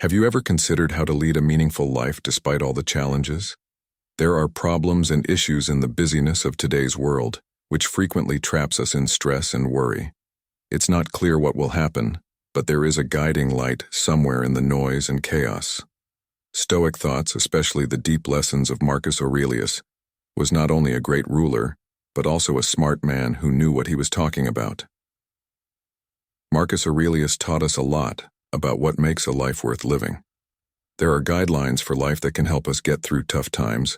Have you ever considered how to lead a meaningful life despite all the challenges? There are problems and issues in the busyness of today's world, which frequently traps us in stress and worry. It's not clear what will happen, but there is a guiding light somewhere in the noise and chaos. Stoic thoughts, especially the deep lessons of Marcus Aurelius, was not only a great ruler, but also a smart man who knew what he was talking about. Marcus Aurelius taught us a lot about what makes a life worth living. There are guidelines for life that can help us get through tough times,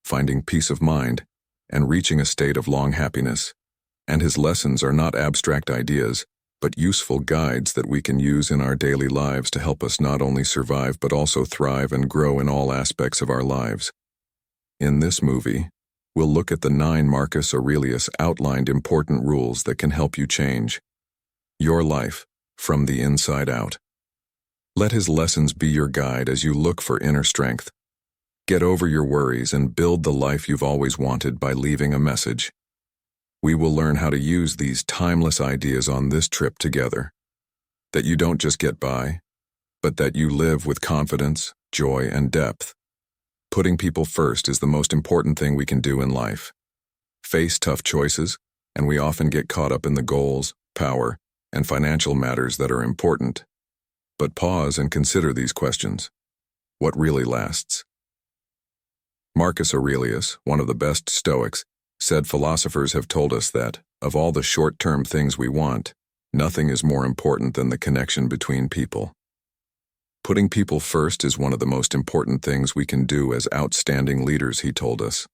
finding peace of mind, and reaching a state of long happiness. And his lessons are not abstract ideas, but useful guides that we can use in our daily lives to help us not only survive but also thrive and grow in all aspects of our lives. In this movie, we'll look at the 9 Marcus Aurelius outlined important rules that can help you change your life from the inside out. Let his lessons be your guide as you look for inner strength. Get over your worries and build the life you've always wanted by leaving a message. We will learn how to use these timeless ideas on this trip together. That you don't just get by, but that you live with confidence, joy, and depth. Putting people first is the most important thing we can do in life. Face tough choices, and we often get caught up in the goals, power, and financial matters that are important. But pause and consider these questions. What really lasts? Marcus Aurelius, one of the best Stoics, said philosophers have told us that, of all the short-term things we want, nothing is more important than the connection between people. Putting people first is one of the most important things we can do as outstanding leaders, he told us.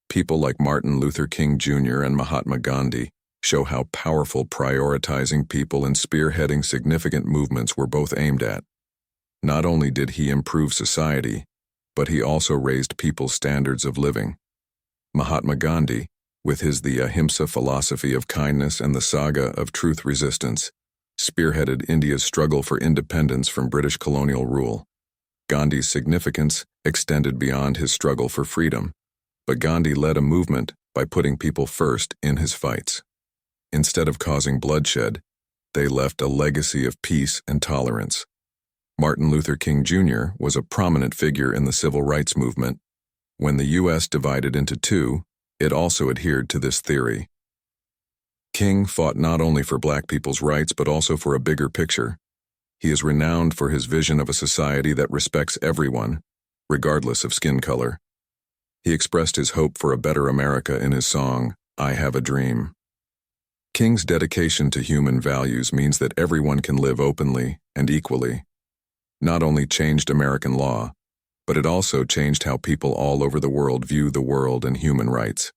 People like Martin Luther King Jr. and Mahatma Gandhi show how powerful prioritizing people and spearheading significant movements were both aimed at. Not only did he improve society, but he also raised people's standards of living. Mahatma Gandhi, with his The Ahimsa philosophy of kindness and the saga of truth resistance, spearheaded India's struggle for independence from British colonial rule. Gandhi's significance extended beyond his struggle for freedom, but Gandhi led a movement by putting people first in his fights. Instead of causing bloodshed, they left a legacy of peace and tolerance. Martin Luther King Jr. was a prominent figure in the civil rights movement. When the U.S. divided into two, it also adhered to this theory. King fought not only for black people's rights but also for a bigger picture. He is renowned for his vision of a society that respects everyone, regardless of skin color. He expressed his hope for a better America in his song, I Have a Dream. King's dedication to human values means that everyone can live openly and equally. Not only changed American law, but it also changed how people all over the world view the world and human rights.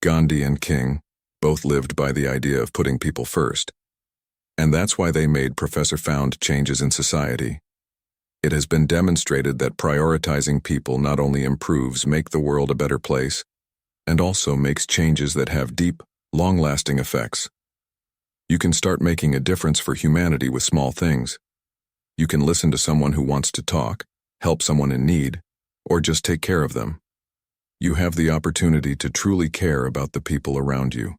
Gandhi and King both lived by the idea of putting people first. And that's why they made profound changes in society. It has been demonstrated that prioritizing people not only makes the world a better place, and also makes changes that have deep, long-lasting effects. You can start making a difference for humanity with small things. You can listen to someone who wants to talk, help someone in need, or just take care of them. You have the opportunity to truly care about the people around you.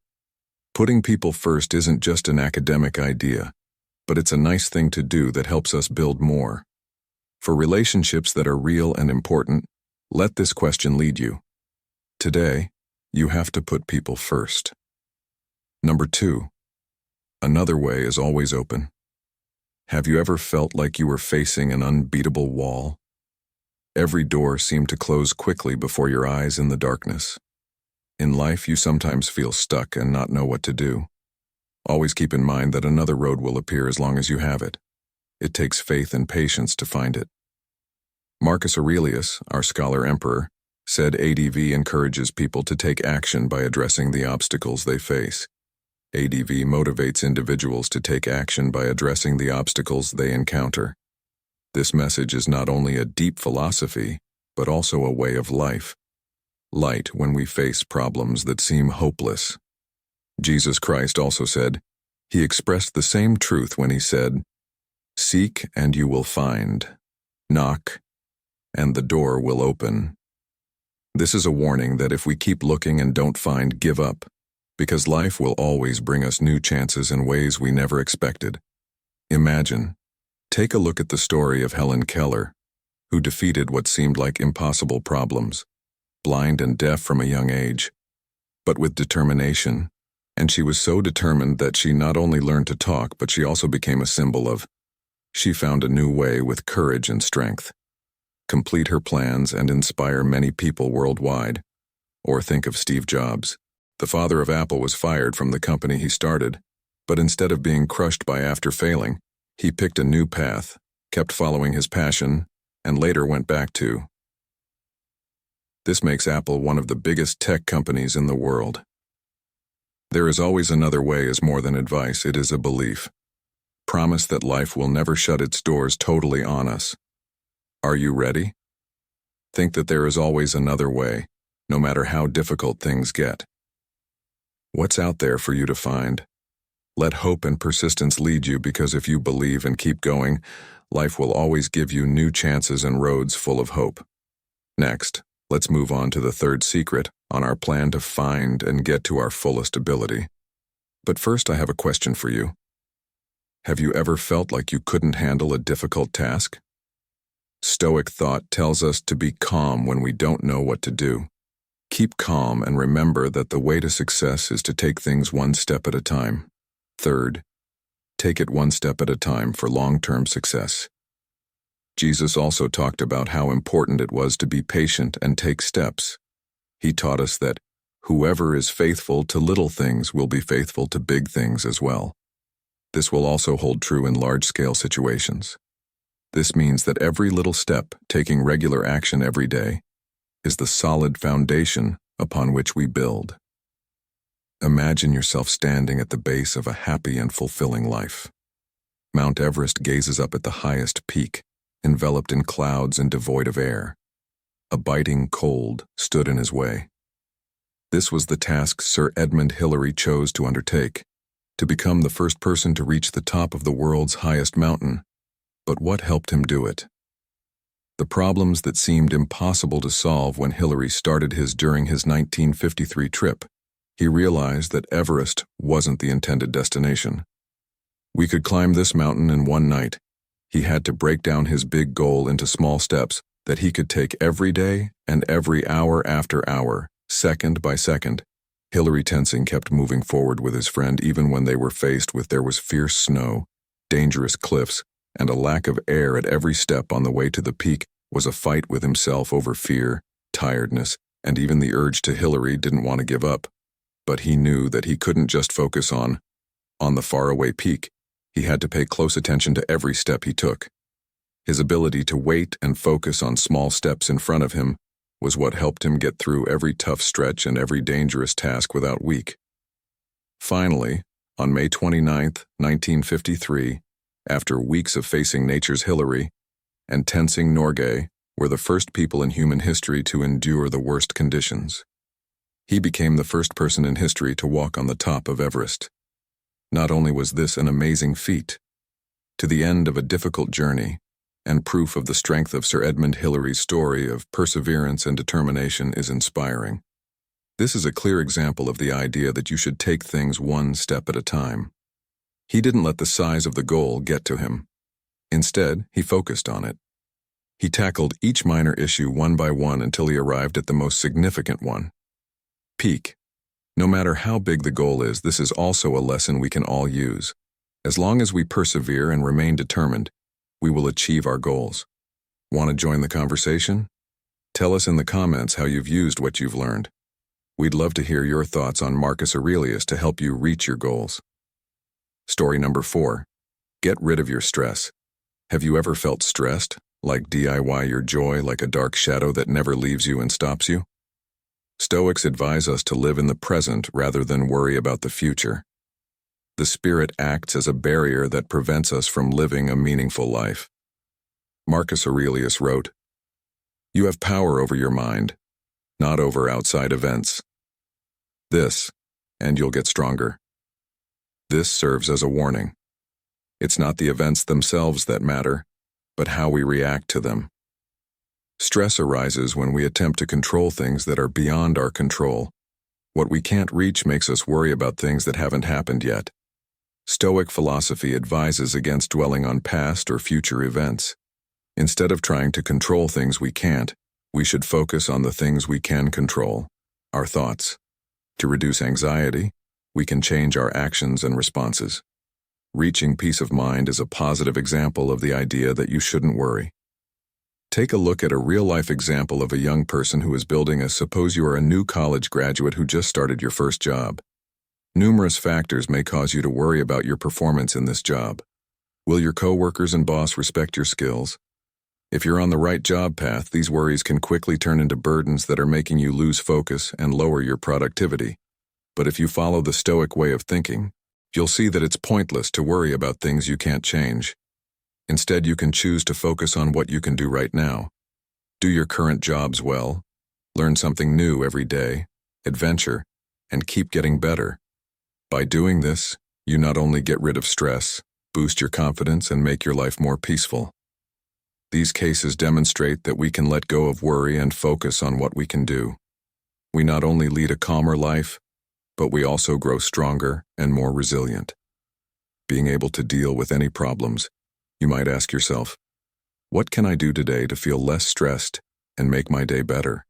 Putting people first isn't just an academic idea, but it's a nice thing to do that helps us build more. For relationships that are real and important, let this question lead you. Today, you have to put people first. Number 2. Another way is always open. Have you ever felt like you were facing an unbeatable wall? Every door seemed to close quickly before your eyes in the darkness. In life, you sometimes feel stuck and not know what to do. Always keep in mind that another road will appear as long as you have it. It takes faith and patience to find it. Marcus Aurelius, our scholar emperor, said ADV encourages people to take action by addressing the obstacles they face. ADV motivates individuals to take action by addressing the obstacles they encounter. This message is not only a deep philosophy, but also a way of life. Light when we face problems that seem hopeless. Jesus Christ also said, he expressed the same truth when he said, "Seek and you will find. Knock, and the door will open." This is a warning that if we keep looking and don't find, give up, because life will always bring us new chances in ways we never expected. Imagine, Take a look at the story of Helen Keller, who defeated what seemed like impossible problems, blind and deaf from a young age, but with determination. And she was so determined that she not only learned to talk, but she also became a symbol of, she found a new way with courage and strength. Complete her plans and inspire many people worldwide. Or think of Steve Jobs. The father of Apple was fired from the company he started, but instead of being crushed by after failing, he picked a new path, kept following his passion, and later went back to. This makes Apple one of the biggest tech companies in the world. There is always another way is more than advice, it is a belief. Promise that life will never shut its doors totally on us. Are you ready? Think that there is always another way, no matter how difficult things get. What's out there for you to find? Let hope and persistence lead you, because if you believe and keep going, life will always give you new chances and roads full of hope. Next, let's move on to the third secret on our plan to find and get to our fullest ability. But first, I have a question for you. Have you ever felt like you couldn't handle a difficult task? Stoic thought tells us to be calm when we don't know what to do. Keep calm and remember that the way to success is to take things one step at a time. Third, take it one step at a time for long-term success. Jesus also talked about how important it was to be patient and take steps. He taught us that whoever is faithful to little things will be faithful to big things as well. This will also hold true in large-scale situations. This means that every little step, taking regular action every day, is the solid foundation upon which we build. Imagine yourself standing at the base of a happy and fulfilling life. Mount Everest gazes up at the highest peak, enveloped in clouds and devoid of air. A biting cold stood in his way. This was the task Sir Edmund Hillary chose to undertake, to become the first person to reach the top of the world's highest mountain. But what helped him do it? The problems that seemed impossible to solve when Hillary started during his 1953 trip, he realized that Everest wasn't the intended destination. We could climb this mountain in one night. He had to break down his big goal into small steps that he could take every day and every hour after hour, second by second. Hillary Tenzing kept moving forward with his friend even when they were faced with there was fierce snow, dangerous cliffs, and a lack of air at every step. On the way to the peak was a fight with himself over fear, tiredness, and even the urge to. Hillary didn't want to give up, but he knew that he couldn't just focus on the faraway peak. He had to pay close attention to every step he took. His ability to wait and focus on small steps in front of him was what helped him get through every tough stretch and every dangerous task without weak. Finally, on May 29, 1953, after weeks of facing nature's Hillary and Tenzing Norgay were the first people in human history to endure the worst conditions. He became the first person in history to walk on the top of Everest. Not only was this an amazing feat, to the end of a difficult journey, and proof of the strength of Sir Edmund Hillary's story of perseverance and determination is inspiring. This is a clear example of the idea that you should take things one step at a time. He didn't let the size of the goal get to him. Instead, he focused on it. He tackled each minor issue one by one until he arrived at the most significant one. Peak. No matter how big the goal is, this is also a lesson we can all use. As long as we persevere and remain determined, we will achieve our goals. Want to join the conversation? Tell us in the comments how you've used what you've learned. We'd love to hear your thoughts on Marcus Aurelius to help you reach your goals. Story number 4. Get rid of your stress. Have you ever felt stressed? Like DIY your joy like a dark shadow that never leaves you and stops you? Stoics advise us to live in the present rather than worry about the future. The spirit acts as a barrier that prevents us from living a meaningful life. Marcus Aurelius wrote, "You have power over your mind, not over outside events. This, and you'll get stronger." This serves as a warning. It's not the events themselves that matter, but how we react to them. Stress arises when we attempt to control things that are beyond our control. What we can't reach makes us worry about things that haven't happened yet. Stoic philosophy advises against dwelling on past or future events. Instead of trying to control things we can't, we should focus on the things we can control, our thoughts. To reduce anxiety, we can change our actions and responses. Reaching peace of mind is a positive example of the idea that you shouldn't worry. Take a look at a real-life example of a young person who is building suppose you are a new college graduate who just started your first job. Numerous factors may cause you to worry about your performance in this job. Will your coworkers and boss respect your skills? If you're on the right job path, these worries can quickly turn into burdens that are making you lose focus and lower your productivity. But if you follow the Stoic way of thinking, you'll see that it's pointless to worry about things you can't change. Instead, you can choose to focus on what you can do right now. Do your current jobs well, learn something new every day, adventure, and keep getting better. By doing this, you not only get rid of stress, boost your confidence, and make your life more peaceful. These cases demonstrate that we can let go of worry and focus on what we can do. We not only lead a calmer life, but we also grow stronger and more resilient. Being able to deal with any problems, you might ask yourself, what can I do today to feel less stressed and make my day better?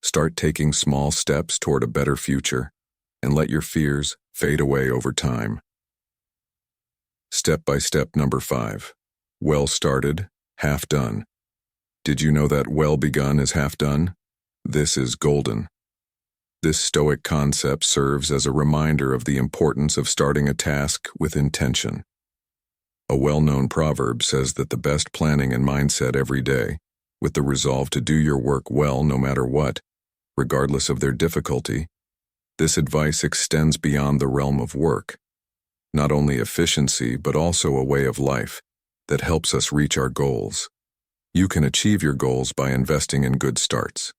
Start taking small steps toward a better future and let your fears fade away over time. Step by step number 5. Well started, half done. Did you know that well begun is half done? This is golden. This Stoic concept serves as a reminder of the importance of starting a task with intention. A well-known proverb says that the best planning and mindset every day, with the resolve to do your work well no matter what, regardless of their difficulty. This advice extends beyond the realm of work, not only efficiency but also a way of life that helps us reach our goals. You can achieve your goals by investing in good starts.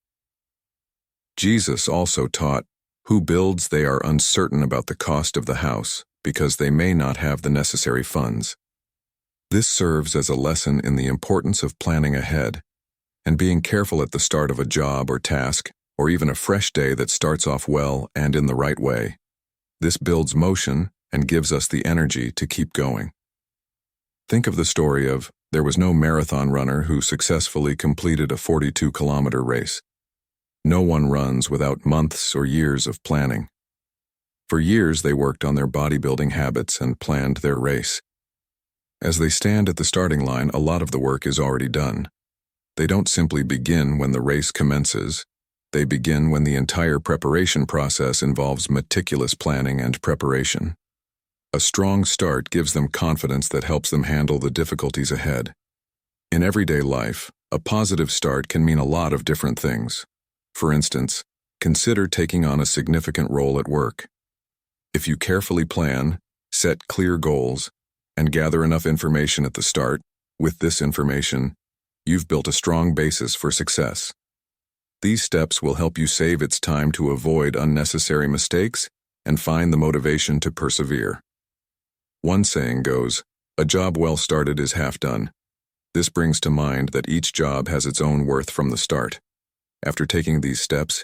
Jesus also taught, "Who builds they are uncertain about the cost of the house, because they may not have the necessary funds." This serves as a lesson in the importance of planning ahead and being careful at the start of a job or task, or even a fresh day that starts off well and in the right way. This builds motion and gives us the energy to keep going. Think of the story of, there was no marathon runner who successfully completed a 42-kilometer race. No one runs without months or years of planning. For years they worked on their bodybuilding habits and planned their race. As they stand at the starting line, a lot of the work is already done. They don't simply begin when the race commences. They begin when the entire preparation process involves meticulous planning and preparation. A strong start gives them confidence that helps them handle the difficulties ahead. In everyday life, a positive start can mean a lot of different things. For instance, consider taking on a significant role at work. If you carefully plan, set clear goals, and gather enough information at the start, with this information, you've built a strong basis for success. These steps will help you save its time to avoid unnecessary mistakes and find the motivation to persevere. One saying goes, "A job well started is half done." This brings to mind that each job has its own worth from the start. After taking these steps,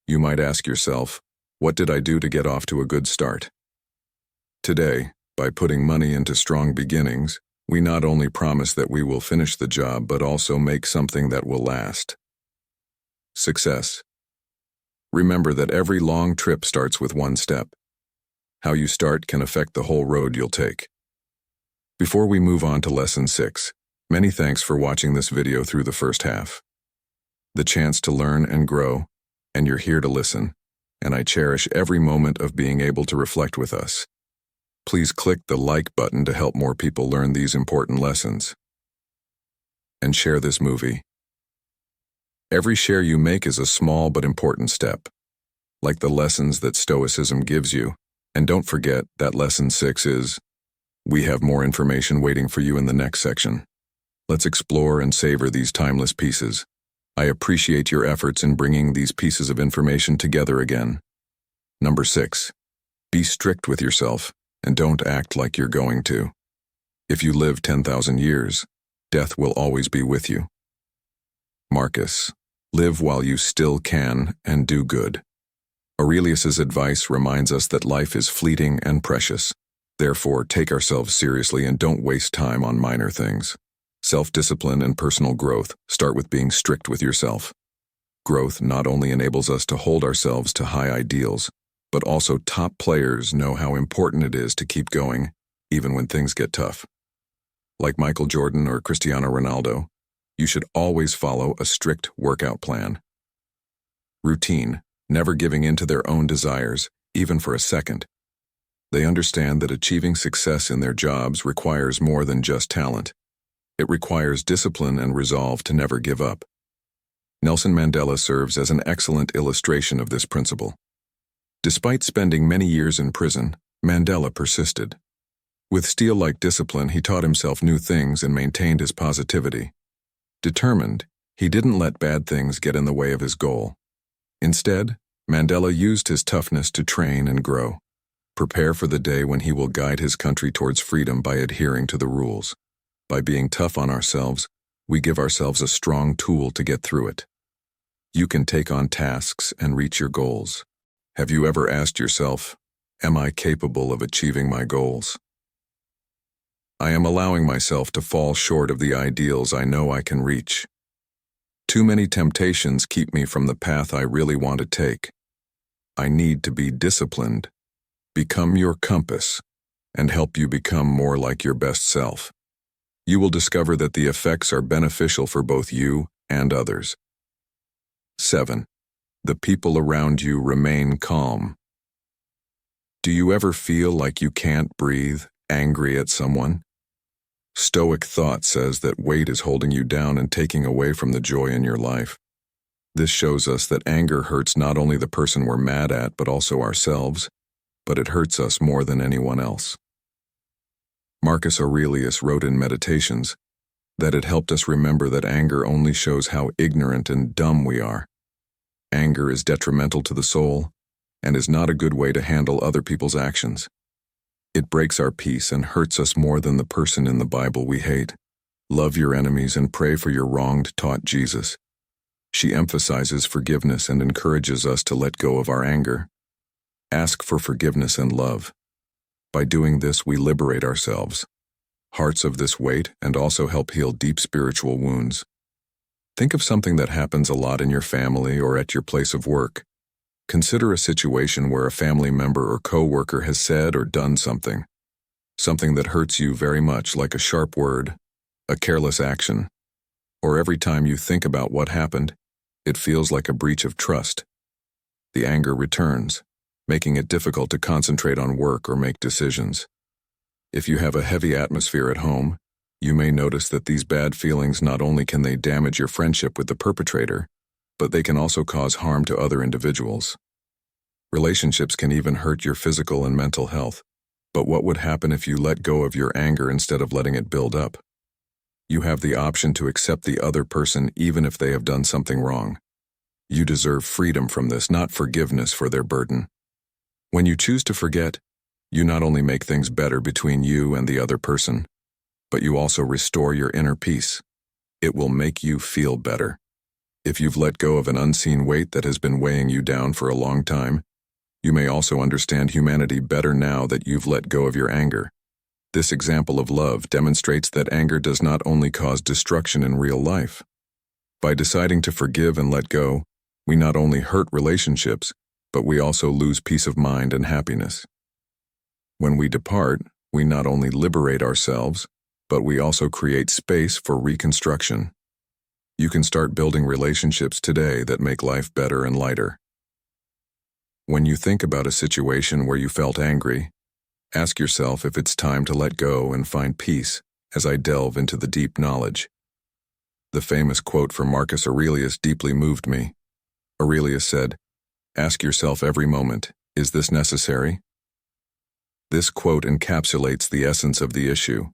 you might ask yourself, what did I do to get off to a good start? Today, by putting money into strong beginnings, we not only promise that we will finish the job but also make something that will last. Success. Remember that every long trip starts with one step. How you start can affect the whole road you'll take. Before we move on to Lesson 6, many thanks for watching this video through the first half. The chance to learn and grow, and you're here to listen, and I cherish every moment of being able to reflect with us. Please click the like button to help more people learn these important lessons. And share this movie. Every share you make is a small but important step, like the lessons that Stoicism gives you. And don't forget that Lesson 6 is, we have more information waiting for you in the next section. Let's explore and savor these timeless pieces. I appreciate your efforts in bringing these pieces of information together again. Number 6. Be strict with yourself and don't act like you're going to. If you live 10,000 years, death will always be with you. Marcus, live while you still can and do good. Aurelius's advice reminds us that life is fleeting and precious. Therefore, take ourselves seriously and don't waste time on minor things. Self-discipline and personal growth start with being strict with yourself. Growth not only enables us to hold ourselves to high ideals, but also top players know how important it is to keep going, even when things get tough. Like Michael Jordan or Cristiano Ronaldo, you should always follow a strict workout plan. Routine, never giving in to their own desires, even for a second. They understand that achieving success in their jobs requires more than just talent. It requires discipline and resolve to never give up. Nelson Mandela serves as an excellent illustration of this principle. Despite spending many years in prison, Mandela persisted. With steel-like discipline, he taught himself new things and maintained his positivity. Determined, he didn't let bad things get in the way of his goal. Instead, Mandela used his toughness to train and grow. Prepare for the day when he will guide his country towards freedom by adhering to the rules. By being tough on ourselves, we give ourselves a strong tool to get through it. You can take on tasks and reach your goals. Have you ever asked yourself, am I capable of achieving my goals? I am allowing myself to fall short of the ideals I know I can reach. Too many temptations keep me from the path I really want to take. I need to be disciplined. Become your compass and help you become more like your best self. You will discover that the effects are beneficial for both you and others. 7. The people around you remain calm. Do you ever feel like you can't breathe, angry at someone? Stoic thought says that weight is holding you down and taking away from the joy in your life. This shows us that anger hurts not only the person we're mad at, but also ourselves, but it hurts us more than anyone else. Marcus Aurelius wrote in Meditations that it helped us remember that anger only shows how ignorant and dumb we are. Anger is detrimental to the soul and is not a good way to handle other people's actions. It breaks our peace and hurts us more than the person in the Bible we hate. Love your enemies and pray for your wronged, taught Jesus. She emphasizes forgiveness and encourages us to let go of our anger. Ask for forgiveness and love. By doing this, we liberate ourselves, hearts of this weight, and also help heal deep spiritual wounds. Think of something that happens a lot in your family or at your place of work. Consider a situation where a family member or co-worker has said or done something that hurts you very much, like a sharp word, a careless action, or every time you think about what happened, it feels like a breach of trust. The anger returns, making it difficult to concentrate on work or make decisions. If you have a heavy atmosphere at home, you may notice that these bad feelings not only can they damage your friendship with the perpetrator, but they can also cause harm to other individuals. Relationships can even hurt your physical and mental health. But what would happen if you let go of your anger instead of letting it build up? You have the option to accept the other person even if they have done something wrong. You deserve freedom from this, not forgiveness for their burden. When you choose to forget, you not only make things better between you and the other person, but you also restore your inner peace. It will make you feel better. If you've let go of an unseen weight that has been weighing you down for a long time, you may also understand humanity better now that you've let go of your anger. This example of love demonstrates that anger does not only cause destruction in real life. By deciding to forgive and let go, we not only hurt relationships, but we also lose peace of mind and happiness. When we depart, we not only liberate ourselves, but we also create space for reconstruction. You can start building relationships today that make life better and lighter. When you think about a situation where you felt angry, ask yourself if it's time to let go and find peace as I delve into the deep knowledge. The famous quote from Marcus Aurelius deeply moved me. Aurelius said, "Ask yourself every moment, is this necessary?" This quote encapsulates the essence of the issue.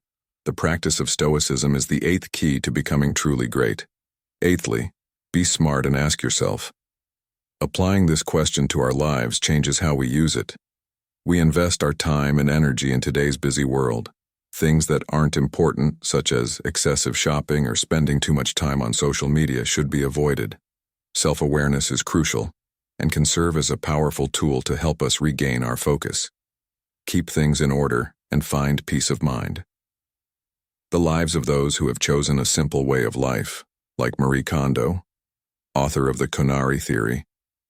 The practice of Stoicism is the 8th key to becoming truly great. Eighthly, be smart and ask yourself. Applying this question to our lives changes how we use it. We invest our time and energy in today's busy world. Things that aren't important, such as excessive shopping or spending too much time on social media, should be avoided. Self-awareness is crucial and can serve as a powerful tool to help us regain our focus. Keep things in order and find peace of mind. The lives of those who have chosen a simple way of life, like Marie Kondo, author of the Konari Theory,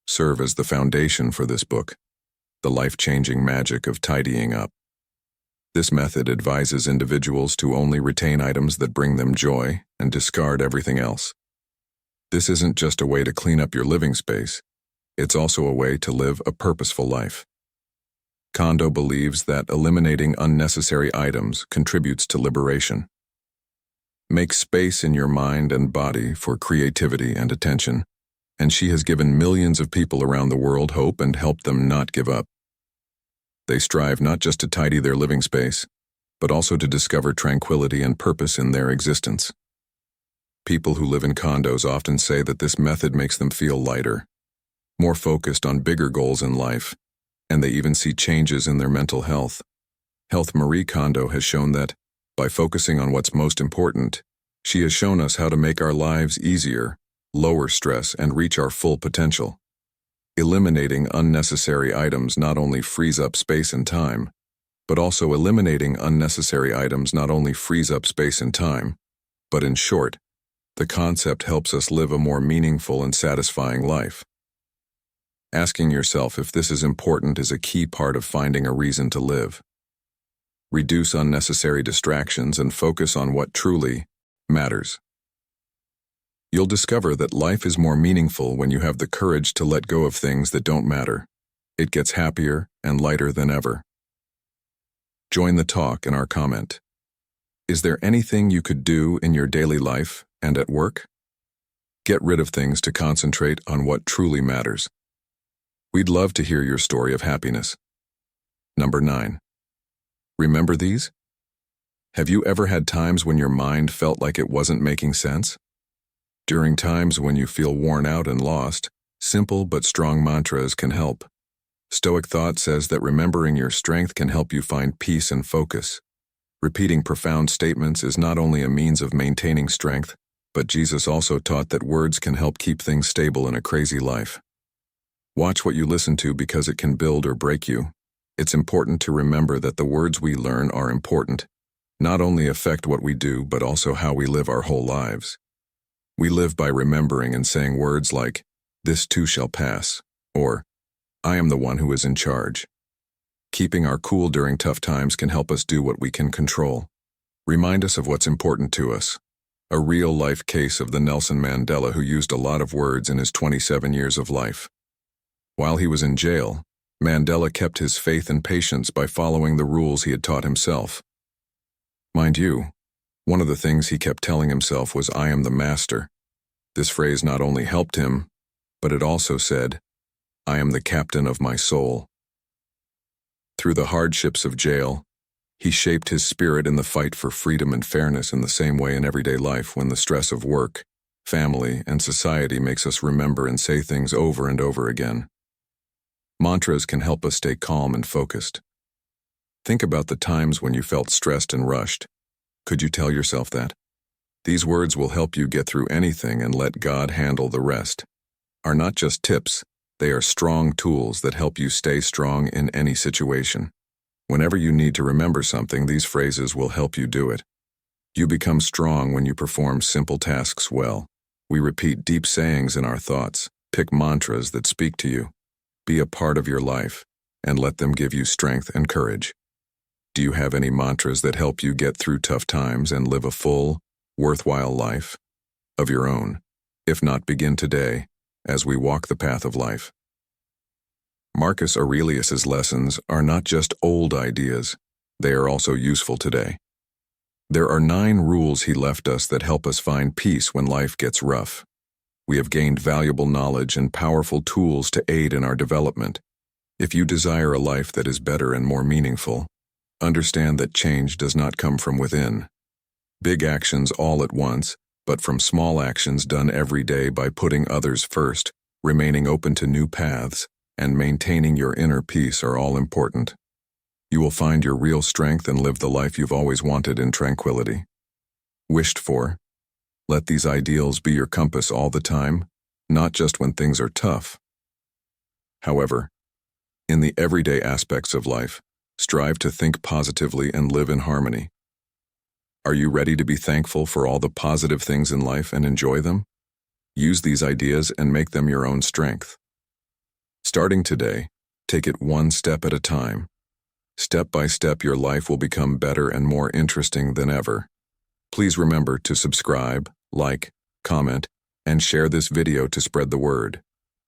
serve as the foundation for this book, The Life-Changing Magic of Tidying Up. This method advises individuals to only retain items that bring them joy and discard everything else. This isn't just a way to clean up your living space, it's also a way to live a purposeful life. Kondo believes that eliminating unnecessary items contributes to liberation. Make space in your mind and body for creativity and attention, and she has given millions of people around the world hope and helped them not give up. They strive not just to tidy their living space, but also to discover tranquility and purpose in their existence. People who live in condos often say that this method makes them feel lighter, more focused on bigger goals in life, and they even see changes in their mental health. Marie Kondo has shown that, by focusing on what's most important, she has shown us how to make our lives easier, lower stress, and reach our full potential. Eliminating unnecessary items not only frees up space and time, but in short, the concept helps us live a more meaningful and satisfying life. Asking yourself if this is important is a key part of finding a reason to live. Reduce unnecessary distractions and focus on what truly matters. You'll discover that life is more meaningful when you have the courage to let go of things that don't matter. It gets happier and lighter than ever. Join the talk in our comment. Is there anything you could do in your daily life and at work? Get rid of things to concentrate on what truly matters. We'd love to hear your story of happiness. Number 9. Remember these? Have you ever had times when your mind felt like it wasn't making sense? During times when you feel worn out and lost, simple but strong mantras can help. Stoic thought says that remembering your strength can help you find peace and focus. Repeating profound statements is not only a means of maintaining strength, but Jesus also taught that words can help keep things stable in a crazy life. Watch what you listen to because it can build or break you. It's important to remember that the words we learn are important, not only affect what we do, but also how we live our whole lives. We live by remembering and saying words like, "This too shall pass," or, "I am the one who is in charge." Keeping our cool during tough times can help us do what we can control. Remind us of what's important to us. A real-life case of the Nelson Mandela who used a lot of words in his 27 years of life. While he was in jail, Mandela kept his faith and patience by following the rules he had taught himself. Mind you, one of the things he kept telling himself was, "I am the master." This phrase not only helped him, but it also said, "I am the captain of my soul." Through the hardships of jail, he shaped his spirit in the fight for freedom and fairness in the same way in everyday life when the stress of work, family, and society makes us remember and say things over and over again. Mantras can help us stay calm and focused. Think about the times when you felt stressed and rushed. Could you tell yourself that? These words will help you get through anything and let God handle the rest. Are not just tips, they are strong tools that help you stay strong in any situation. Whenever you need to remember something, these phrases will help you do it. You become strong when you perform simple tasks well. We repeat deep sayings in our thoughts, pick mantras that speak to you, be a part of your life, and let them give you strength and courage. Do you have any mantras that help you get through tough times and live a full, worthwhile life of your own? If not, begin today as we walk the path of life. Marcus Aurelius's lessons are not just old ideas, they are also useful today. There are 9 rules he left us that help us find peace when life gets rough. We have gained valuable knowledge and powerful tools to aid in our development. If you desire a life that is better and more meaningful, understand that change does not come from within. Big actions all at once, but from small actions done every day by putting others first, remaining open to new paths, and maintaining your inner peace are all important. You will find your real strength and live the life you've always wanted in tranquility. Wished for. Let these ideals be your compass all the time, not just when things are tough. However, in the everyday aspects of life, Strive to think positively and live in harmony. Are you ready to be thankful for all the positive things in life and enjoy them? Use these ideas and make them your own strength. Starting today, take it one step at a time. Step by step, your life will become better and more interesting than ever. Please remember to subscribe, like, comment, and share this video to spread the word.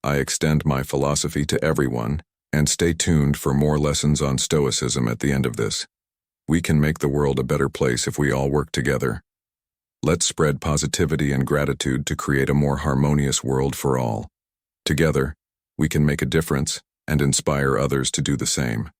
I extend my philosophy to everyone, and stay tuned for more lessons on Stoicism at the end of this. We can make the world a better place if we all work together. Let's spread positivity and gratitude to create a more harmonious world for all. Together, we can make a difference and inspire others to do the same.